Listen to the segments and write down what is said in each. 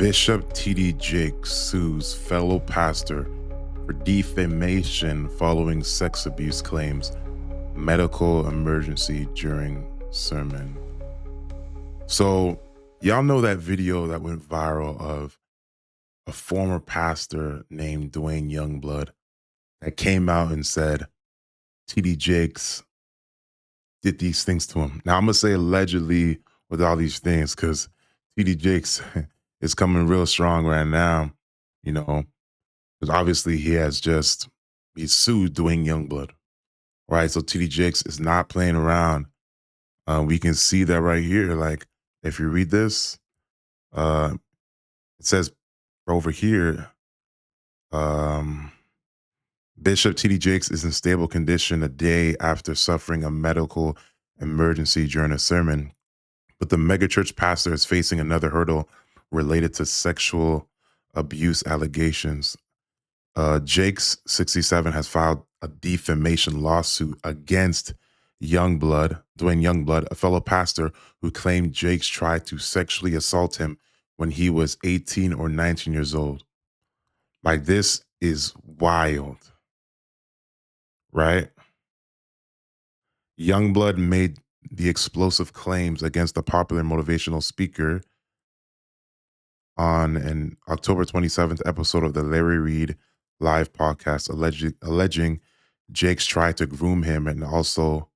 Bishop T.D. Jakes sues fellow pastor for defamation following sex abuse claims, medical emergency during sermon. So, y'all know that video that went viral of a former pastor named Dwayne Youngblood that came out and said T.D. Jakes did these things to him. Now, I'm going to say allegedly with all these things because T.D. Jakes is coming real strong right now, you know, because obviously he's sued Dwayne Youngblood, right? So T.D. Jakes is not playing around. We can see that right here. Like, if you read this, it says over here, Bishop T.D. Jakes is in stable condition a day after suffering a medical emergency during a sermon. But the megachurch pastor is facing another hurdle related to sexual abuse allegations. Jakes, 67, has filed a defamation lawsuit against Dwayne Youngblood, a fellow pastor who claimed Jakes tried to sexually assault him when he was 18 or 19 years old. Like, this is wild, right? Youngblood made the explosive claims against the popular motivational speaker on an October 27th episode of the Larry Reed live podcast, alleging Jakes tried to groom him and also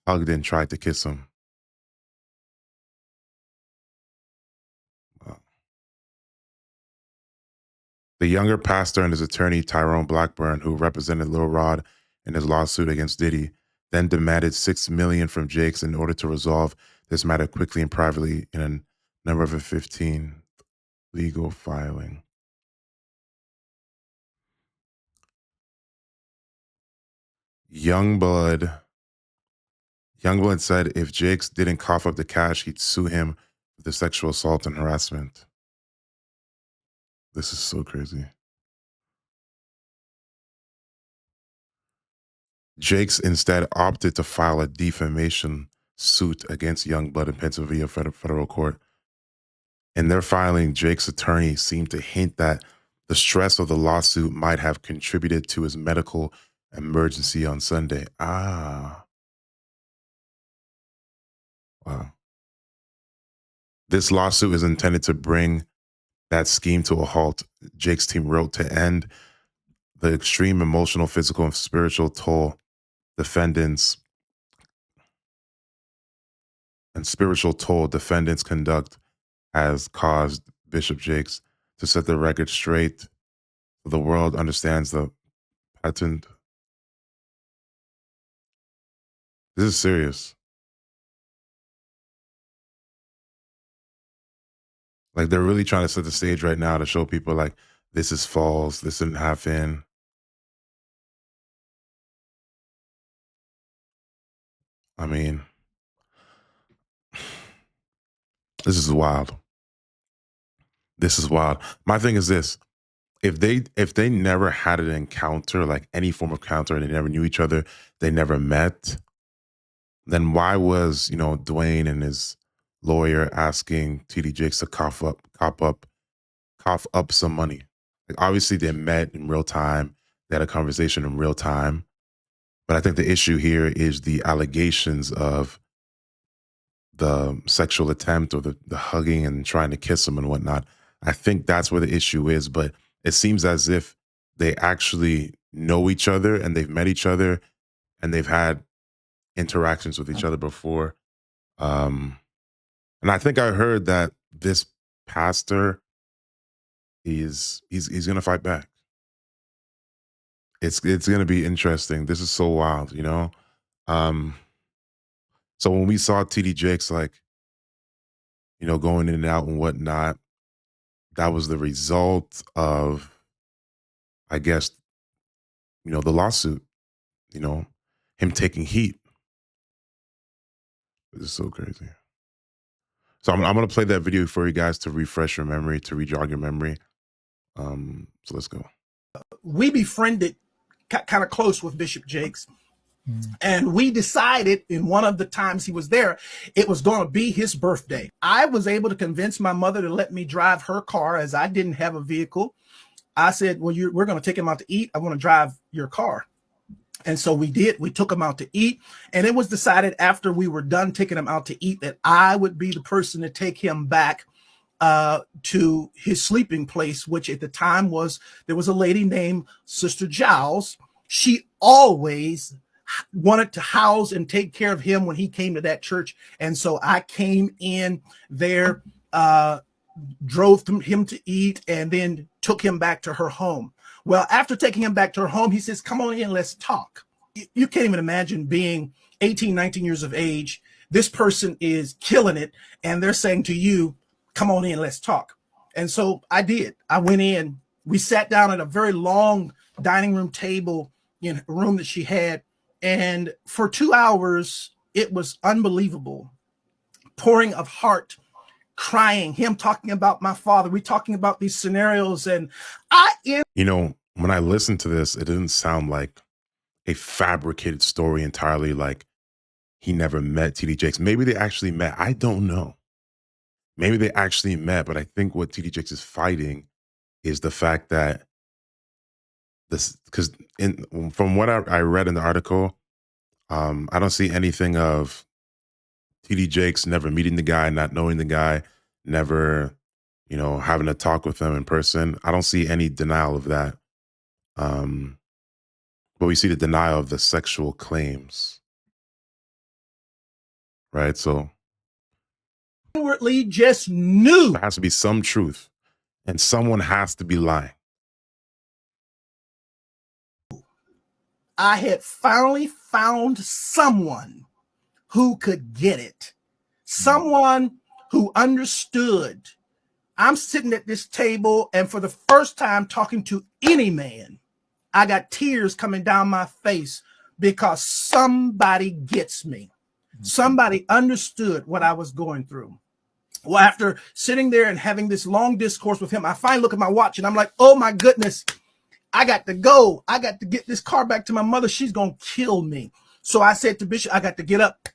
hugged and tried to kiss him. The younger pastor and his attorney, Tyrone Blackburn, who represented Lil Rod in his lawsuit against Diddy, then demanded $6 million from Jakes in order to resolve this matter quickly and privately in a November 15 legal filing. Youngblood said if Jakes didn't cough up the cash, he'd sue him for the sexual assault and harassment. This is so crazy. Jakes instead opted to file a defamation suit against Youngblood in Pennsylvania federal court. In their filing, Jake's attorney seemed to hint that the stress of the lawsuit might have contributed to his medical emergency on Sunday. Wow. This lawsuit is intended to bring that scheme to a halt. Jake's team wrote to end the extreme emotional, physical, and spiritual toll defendants conduct has caused Bishop Jakes to set the record straight so the world understands the patent. This is serious. Like, they're really trying to set the stage right now to show people like this is false, this didn't happen. I mean, this is wild. This is wild. My thing is this. If they never had an encounter, like any form of encounter, and they never knew each other, they never met, then why was, Dwayne and his lawyer asking TD Jakes to cough up some money? Like, obviously they met in real time. They had a conversation in real time. But I think the issue here is the allegations of the sexual attempt or the hugging and trying to kiss him and whatnot. I think that's where the issue is. But it seems as if they actually know each other and they've met each other and they've had interactions with each other before. And I think I heard that this pastor he's gonna fight back. It's gonna be interesting. This is so wild, So when we saw TD Jakes going in and out and whatnot, that was the result of, I guess, the lawsuit, him taking heat. This is so crazy. So I'm going to play that video for you guys to refresh your memory, to re-jog your memory. So let's go. We befriended kind of close with Bishop Jakes. And we decided in one of the times he was there, it was going to be his birthday. I was able to convince my mother to let me drive her car as I didn't have a vehicle. I said, well, we're going to take him out to eat. I want to drive your car. And so we did. We took him out to eat. And it was decided after we were done taking him out to eat that I would be the person to take him back to his sleeping place, which at the time there was a lady named Sister Giles. She always wanted to house and take care of him when he came to that church. And so I came in there, drove him to eat, and then took him back to her home. Well, after taking him back to her home, he says, come on in, let's talk. You can't even imagine being 18, 19 years of age. This person is killing it, and they're saying to you, come on in, let's talk. And so I did. I went in. We sat down at a very long dining room table in a room that she had. And for 2 hours, it was unbelievable. Pouring of heart, crying, him talking about my father. We talking about these scenarios. And when I listened to this, it didn't sound like a fabricated story entirely, like he never met TD Jakes. Maybe they actually met. I don't know. Maybe they actually met, but I think what TD Jakes is fighting is the fact that this, because from what I read in the article, I don't see anything of TD Jakes never meeting the guy, not knowing the guy, never, having a talk with him in person. I don't see any denial of that. But we see the denial of the sexual claims, right? So inwardly just knew there has to be some truth, and someone has to be lying. I had finally found someone who could get it, someone who understood. I'm sitting at this table, and for the first time talking to any man, I got tears coming down my face because somebody gets me. Somebody understood what I was going through. Well, after sitting there and having this long discourse with him, I finally look at my watch and I'm like, oh my goodness, I got to go. I got to get this car back to my mother. She's going to kill me. So I said to Bishop, I got to get up.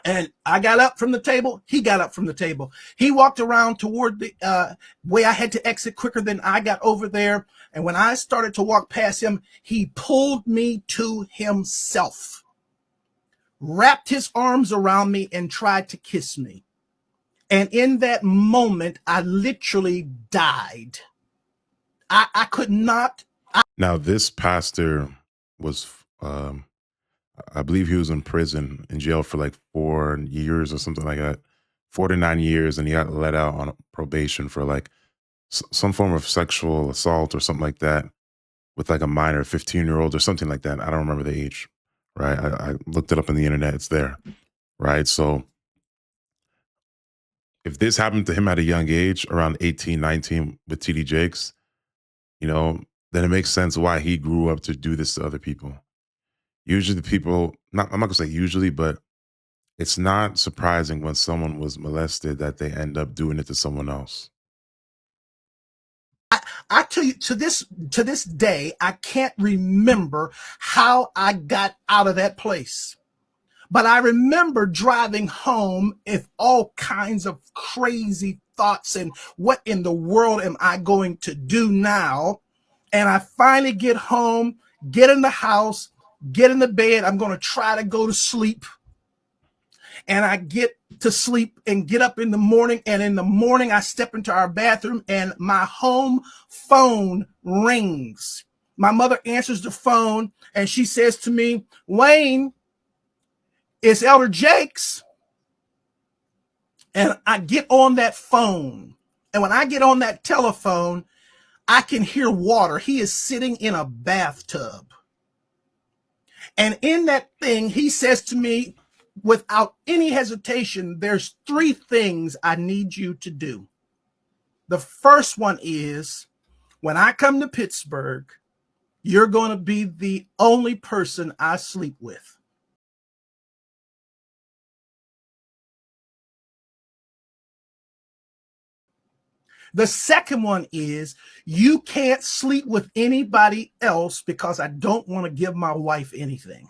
And I got up from the table. He got up from the table. He walked around toward the way I had to exit quicker than I got over there. And when I started to walk past him, he pulled me to himself, wrapped his arms around me, and tried to kiss me. And in that moment, I literally died. I could not. Now, this pastor was, I believe he was in jail for like 4 years or something like that, 4 to 9 years, and he got let out on probation for like some form of sexual assault or something like that with like a minor 15-year-old or something like that. I don't remember the age, right? I looked it up on the internet. It's there, right? So if this happened to him at a young age, around 18, 19 with TD Jakes, then it makes sense why he grew up to do this to other people. Usually the people, I'm not gonna say usually, but it's not surprising when someone was molested that they end up doing it to someone else. I tell you, to this day, I can't remember how I got out of that place. But I remember driving home with all kinds of crazy thoughts and what in the world am I going to do now? And I finally get home, get in the house, get in the bed. I'm going to try to go to sleep. And I get to sleep and get up in the morning. And in the morning, I step into our bathroom and my home phone rings. My mother answers the phone and she says to me, Wayne, it's Elder Jakes. And I get on that phone. And when I get on that telephone, I can hear water. He is sitting in a bathtub. And in that thing, he says to me, without any hesitation, there's 3 things I need you to do. The first one is, when I come to Pittsburgh, you're going to be the only person I sleep with. The second one is, you can't sleep with anybody else because I don't want to give my wife anything.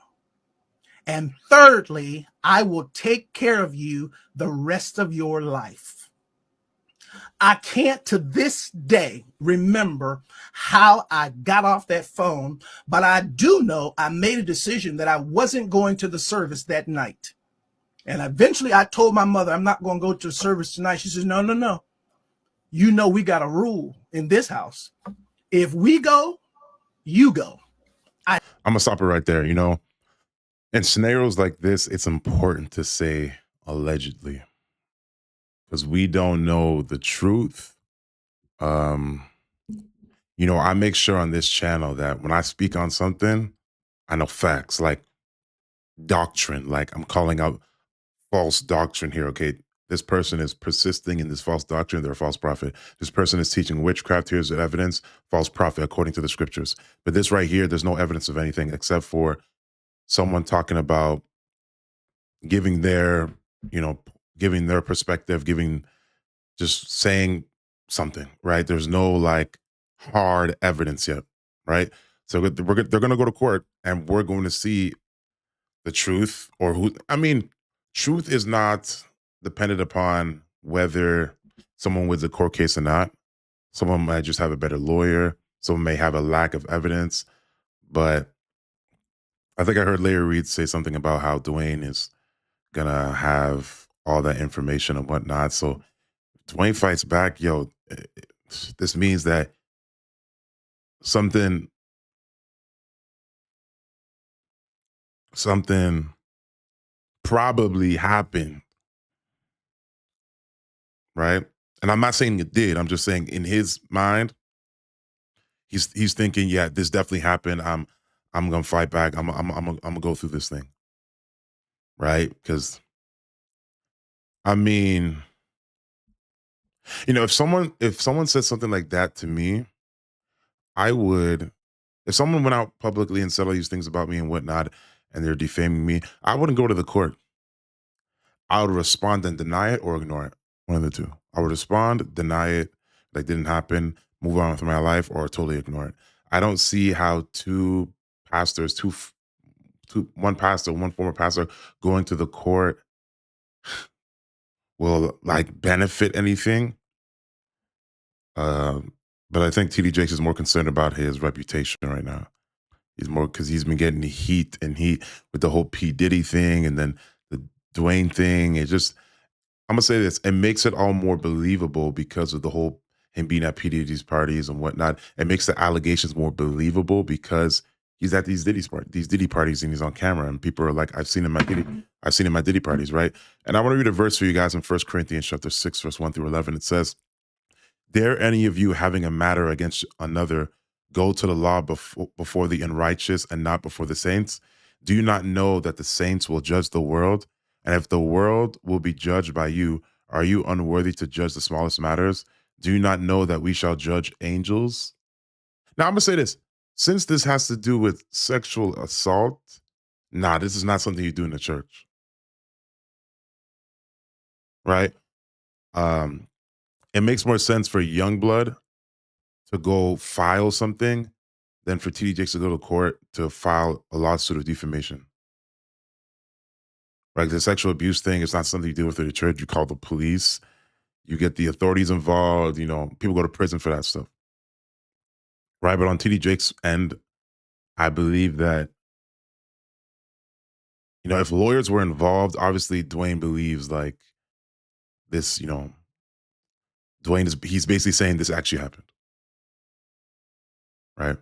And thirdly, I will take care of you the rest of your life. I can't to this day remember how I got off that phone, but I do know I made a decision that I wasn't going to the service that night. And eventually I told my mother, I'm not going to go to the service tonight. She says, no, no, no. You know, we got a rule in this house. If we go, you go. I'm gonna stop it right there. In scenarios like this, it's important to say allegedly because we don't know the truth. Um, I make sure on this channel that when I speak on something, I know facts like doctrine, like I'm calling out false doctrine here. Okay, this person is persisting in this false doctrine, they're a false prophet. This person is teaching witchcraft, here's the evidence, false prophet according to the scriptures. But this right here, there's no evidence of anything except for someone talking about giving their, you know, giving their perspective, giving just saying something, right? There's no like hard evidence yet, right? So they're going to go to court and we're going to see the truth or who. I mean, truth is not dependent upon whether someone wins a court case or not. Someone might just have a better lawyer. Someone may have a lack of evidence. But I think I heard Larry Reed say something about how Dwayne is going to have all that information and whatnot. So Dwayne fights back. Yo, this means that something probably happened, right? And I'm not saying it did. I'm just saying in his mind, he's thinking, yeah, this definitely happened. I'm gonna fight back. I'm gonna go through this thing, right? Because I mean, if someone said something like that to me, I would. If someone went out publicly and said all these things about me and whatnot, and they're defaming me, I wouldn't go to the court. I would respond and deny it or ignore it. One of the two. I would respond, deny it, like didn't happen, move on with my life, or totally ignore it. I don't see how two pastors, one pastor, one former pastor going to the court will like benefit anything. But I think TD Jakes is more concerned about his reputation right now. He's more because he's been getting heat and heat with the whole P. Diddy thing and then the Dwayne thing. It just I'm gonna say this, it makes it all more believable because of the whole him being at P. Diddy's parties and whatnot. It makes the allegations more believable because he's at these Diddy parties and he's on camera and people are like, I've seen him at Diddy parties, right? And I want to read a verse for you guys in 1 Corinthians chapter 6, verse 1 through 11. It says, dare any of you having a matter against another go to the law before the unrighteous and not before the saints? Do you not know that the saints will judge the world? And if the world will be judged by you, are you unworthy to judge the smallest matters? Do you not know that we shall judge angels? Now, I'm going to say this. Since this has to do with sexual assault, this is not something you do in the church, right? Um, it makes more sense for young blood to go file something than for TD Jakes to go to court to file a lawsuit of defamation. Right? The sexual abuse thing is not something you deal with in the church. You call the police, you get the authorities involved, people go to prison for that stuff. Right? But on TD Jakes' end, I believe that, if lawyers were involved, obviously Dwayne believes like this, he's basically saying this actually happened. Right?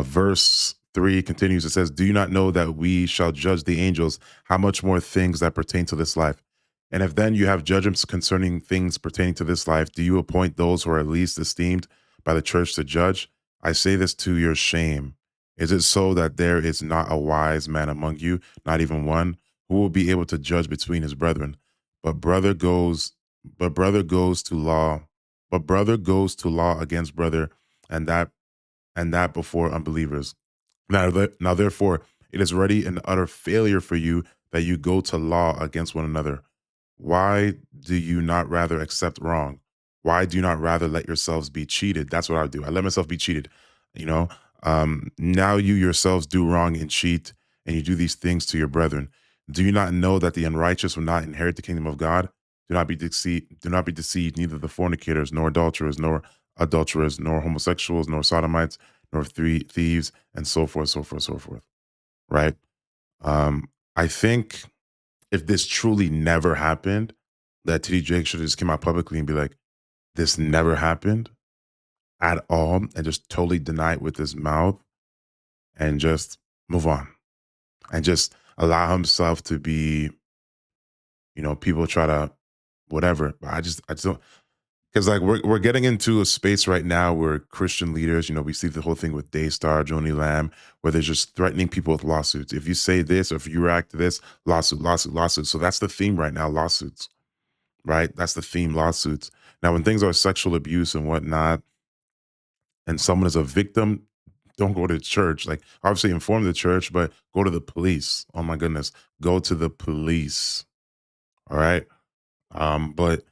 Verse 3 continues. It says, do you not know that we shall judge the angels? How much more things that pertain to this life? And if then you have judgments concerning things pertaining to this life, do you appoint those who are least esteemed by the church to judge? I say this to your shame. Is it so that there is not a wise man among you, not even one, who will be able to judge between his brethren? But brother goes, but brother goes to law, but brother goes to law against brother, and that before unbelievers. Now therefore, it is ready an utter failure for you that you go to law against one another. Why do you not rather accept wrong? Why do you not rather let yourselves be cheated? That's what I do. I let myself be cheated. You know, now you yourselves do wrong and cheat, and you do these things to your brethren, do you not know that the unrighteous will not inherit the kingdom of God? Do not be deceived. Do not be deceived. Neither the fornicators, nor adulterers, nor homosexuals, nor sodomites, nor thieves, and so forth, so forth, so forth. Right? I think if this truly never happened, that TD Jake should have just come out publicly and be like, "This never happened at all," and just totally deny it with his mouth, and just move on, and just allow himself to be, people try to whatever. But I just don't, because like we're getting into a space right now where Christian leaders, we see the whole thing with Daystar, Joni Lamb, where they're just threatening people with lawsuits. If you say this or if you react to this, lawsuit, lawsuit, lawsuit. So that's the theme right now, lawsuits, right? That's the theme, lawsuits. Now, when things are sexual abuse and whatnot, and someone is a victim, don't go to church. Like, obviously inform the church, but go to the police. Oh my goodness. Go to the police. All right. But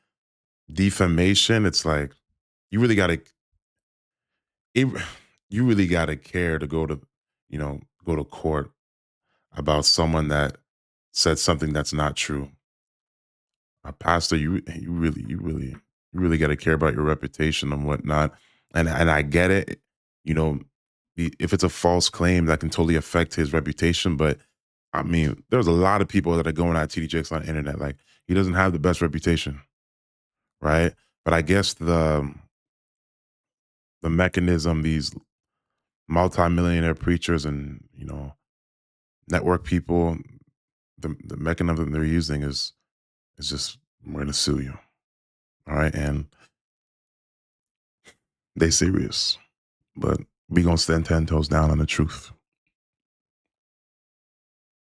defamation, it's like you really gotta it, you really gotta care to go to court about someone that said something that's not true. A pastor, you really gotta care about your reputation and whatnot. And I get it, you know, if it's a false claim that can totally affect his reputation, but I mean, there's a lot of people that are going at TD on the internet. Like, he doesn't have the best reputation, right? But I guess the mechanism, these multimillionaire preachers and network people, the mechanism they're using is just, we're gonna sue you, all right? And they serious, but we gonna stand 10 toes down on the truth.